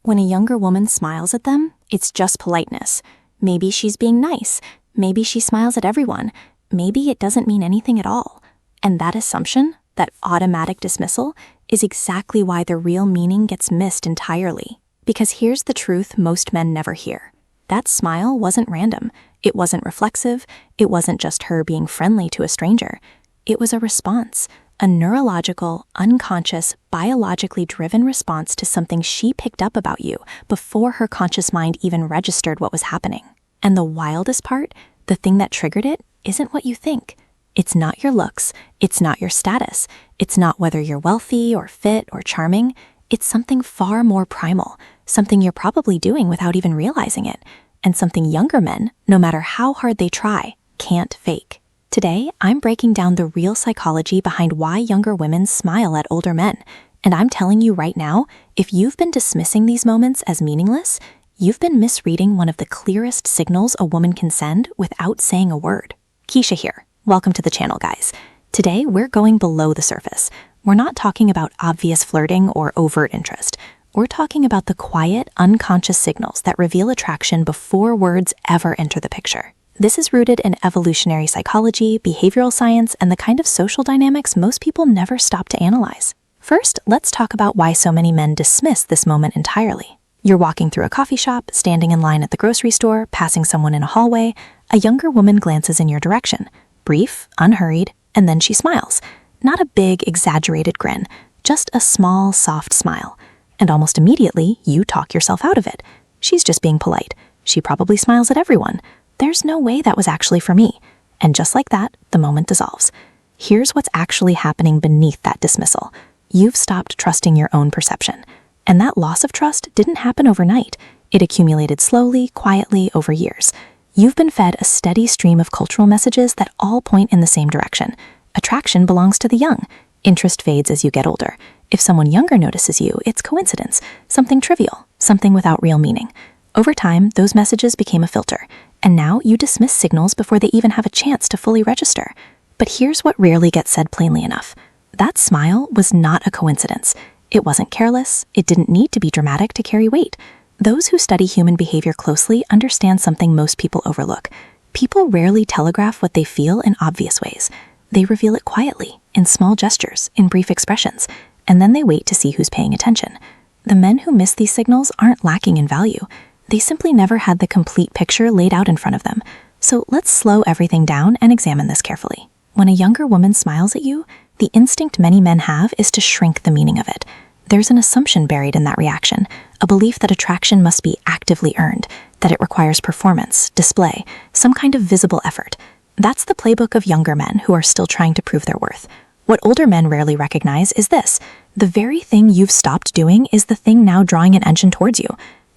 When a younger woman smiles at them, it's just politeness. Maybe she's being nice. Maybe she smiles at everyone. Maybe it doesn't mean anything at all. And that assumption, that automatic dismissal, is exactly why the real meaning gets missed entirely. Because here's the truth most men never hear. That smile wasn't random. It wasn't reflexive. It wasn't just her being friendly to a stranger. It was a response, a neurological, unconscious, biologically driven response to something she picked up about you before her conscious mind even registered what was happening. And the wildest part, the thing that triggered it, isn't what you think. It's not your looks. It's not your status. It's not whether you're wealthy or fit or charming. It's something far more primal, something you're probably doing without even realizing it, and something younger men, no matter how hard they try, can't fake. Today, I'm breaking down the real psychology behind why younger women smile at older men. And I'm telling you right now, if you've been dismissing these moments as meaningless, you've been misreading one of the clearest signals a woman can send without saying a word. Keisha here. Welcome to the channel, guys. Today, we're going below the surface. We're not talking about obvious flirting or overt interest. We're talking about the quiet, unconscious signals that reveal attraction before words ever enter the picture. This is rooted in evolutionary psychology, behavioral science, and the kind of social dynamics most people never stop to analyze. First, let's talk about why so many men dismiss this moment entirely. You're walking through a coffee shop, standing in line at the grocery store, passing someone in a hallway. A younger woman glances in your direction. Brief, unhurried, and then she smiles. Not a big, exaggerated grin, just a small, soft smile. And almost immediately, you talk yourself out of it. She's just being polite. She probably smiles at everyone. There's no way that was actually for me. And just like that, the moment dissolves. Here's what's actually happening beneath that dismissal. You've stopped trusting your own perception. And that loss of trust didn't happen overnight. It accumulated slowly, quietly, over years. You've been fed a steady stream of cultural messages that all point in the same direction. Attraction belongs to the young. Interest fades as you get older. If someone younger notices you, it's coincidence, something trivial, something without real meaning. Over time, those messages became a filter, and now you dismiss signals before they even have a chance to fully register. But here's what rarely gets said plainly enough. That smile was not a coincidence. It wasn't careless. It didn't need to be dramatic to carry weight. Those who study human behavior closely understand something most people overlook. People rarely telegraph what they feel in obvious ways. They reveal it quietly, in small gestures, in brief expressions, and then they wait to see who's paying attention. The men who miss these signals aren't lacking in value. They simply never had the complete picture laid out in front of them. So let's slow everything down and examine this carefully. When a younger woman smiles at you, the instinct many men have is to shrink the meaning of it. There's an assumption buried in that reaction, a belief that attraction must be actively earned, that it requires performance, display, some kind of visible effort. That's the playbook of younger men who are still trying to prove their worth. What older men rarely recognize is this: the very thing you've stopped doing is the thing now drawing attention towards you.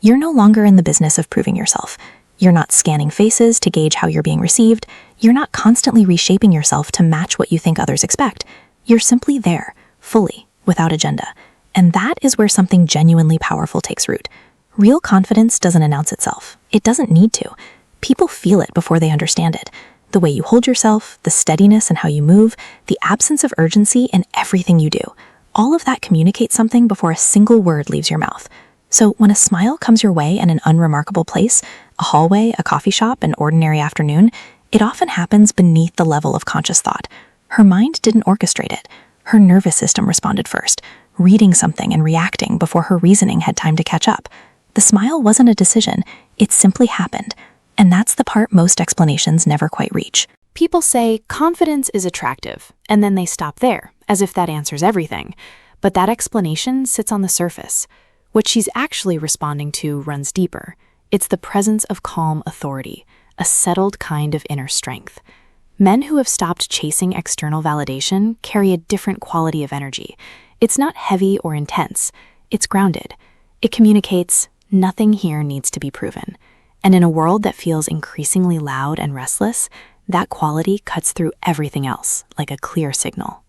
You're no longer in the business of proving yourself. You're not scanning faces to gauge how you're being received. You're not constantly reshaping yourself to match what you think others expect. You're simply there, fully, without agenda. And that is where something genuinely powerful takes root. Real confidence doesn't announce itself. It doesn't need to. People feel it before they understand it. The way you hold yourself, the steadiness in how you move, the absence of urgency in everything you do. All of that communicates something before a single word leaves your mouth. So when a smile comes your way in an unremarkable place, a hallway, a coffee shop, an ordinary afternoon, it often happens beneath the level of conscious thought. Her mind didn't orchestrate it. Her nervous system responded first, reading something and reacting before her reasoning had time to catch up. The smile wasn't a decision, it simply happened. And that's the part most explanations never quite reach. People say confidence is attractive, and then they stop there, as if that answers everything. But that explanation sits on the surface. What she's actually responding to runs deeper. It's the presence of calm authority, a settled kind of inner strength. Men who have stopped chasing external validation carry a different quality of energy. It's not heavy or intense. It's grounded. It communicates, nothing here needs to be proven. And in a world that feels increasingly loud and restless, that quality cuts through everything else like a clear signal.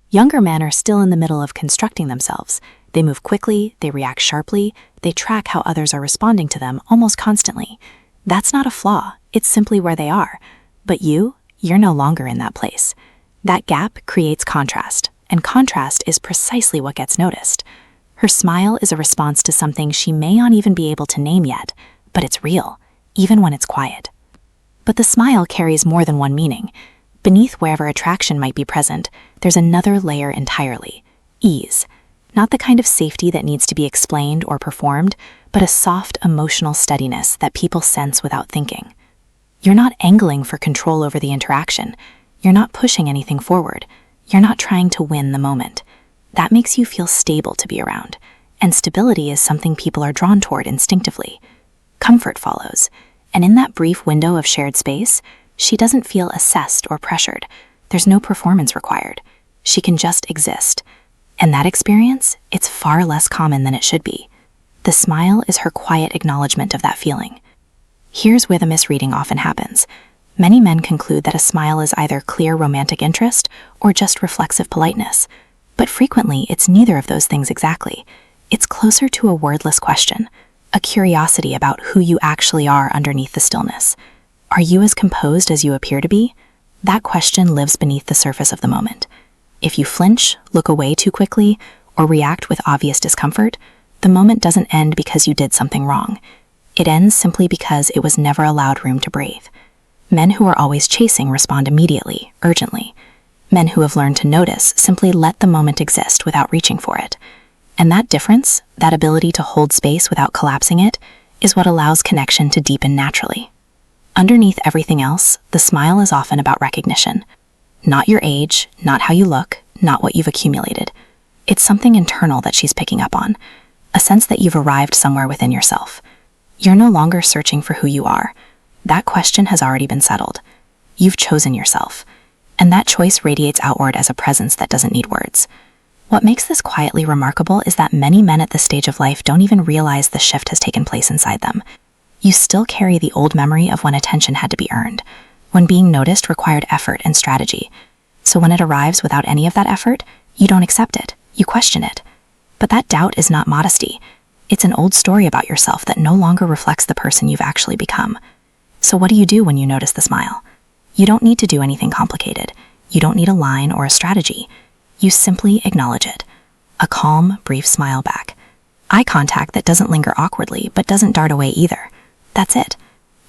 Younger men are still in the middle of constructing themselves. They move quickly, they react sharply, they track how others are responding to them almost constantly. That's not a flaw, it's simply where they are. But you're no longer in that place. That gap creates contrast, and contrast is precisely what gets noticed. Her smile is a response to something she may not even be able to name yet, but it's real, even when it's quiet. But the smile carries more than one meaning. Beneath wherever attraction might be present, there's another layer entirely: ease. Not the kind of safety that needs to be explained or performed, but a soft emotional steadiness that people sense without thinking. You're not angling for control over the interaction. You're not pushing anything forward. You're not trying to win the moment. That makes you feel stable to be around, and stability is something people are drawn toward instinctively. Comfort follows, and in that brief window of shared space, she doesn't feel assessed or pressured. There's no performance required. She can just exist. And that experience, it's far less common than it should be. The smile is her quiet acknowledgement of that feeling. Here's where the misreading often happens. Many men conclude that a smile is either clear romantic interest or just reflexive politeness. But frequently, it's neither of those things exactly. It's closer to a wordless question, a curiosity about who you actually are underneath the stillness. Are you as composed as you appear to be? That question lives beneath the surface of the moment. If you flinch, look away too quickly, or react with obvious discomfort, the moment doesn't end because you did something wrong. It ends simply because it was never allowed room to breathe. Men who are always chasing respond immediately, urgently. Men who have learned to notice simply let the moment exist without reaching for it. And that difference, that ability to hold space without collapsing it, is what allows connection to deepen naturally. Underneath everything else, the smile is often about recognition. Not your age, not how you look, not what you've accumulated. It's something internal that she's picking up on, a sense that you've arrived somewhere within yourself. You're no longer searching for who you are. That question has already been settled. You've chosen yourself. And that choice radiates outward as a presence that doesn't need words. What makes this quietly remarkable is that many men at this stage of life don't even realize the shift has taken place inside them. You still carry the old memory of when attention had to be earned, when being noticed required effort and strategy. So when it arrives without any of that effort, you don't accept it, you question it. But that doubt is not modesty. It's an old story about yourself that no longer reflects the person you've actually become. So what do you do when you notice the smile? You don't need to do anything complicated. You don't need a line or a strategy. You simply acknowledge it. A calm, brief smile back. Eye contact that doesn't linger awkwardly, but doesn't dart away either. That's it.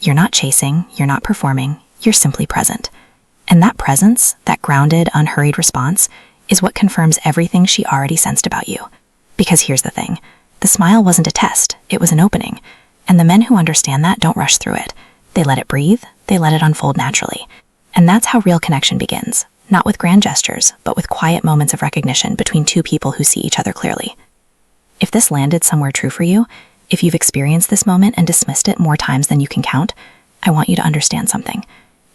You're not chasing, you're not performing, you're simply present. And that presence, that grounded, unhurried response, is what confirms everything she already sensed about you. Because here's the thing. The smile wasn't a test, it was an opening. And the men who understand that don't rush through it. They let it breathe, they let it unfold naturally. And that's how real connection begins. Not with grand gestures, but with quiet moments of recognition between two people who see each other clearly. If this landed somewhere true for you, if you've experienced this moment and dismissed it more times than you can count, I want you to understand something.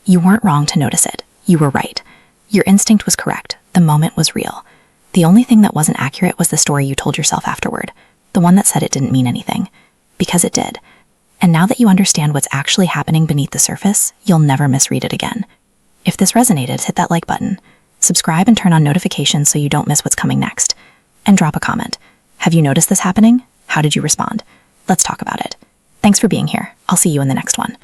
You weren't wrong to notice it. You were right. Your instinct was correct. The moment was real. The only thing that wasn't accurate was the story you told yourself afterward, the one that said it didn't mean anything. Because it did. And now that you understand what's actually happening beneath the surface, you'll never misread it again. If this resonated, hit that like button. Subscribe and turn on notifications so you don't miss what's coming next. And drop a comment. Have you noticed this happening? How did you respond? Let's talk about it. Thanks for being here. I'll see you in the next one.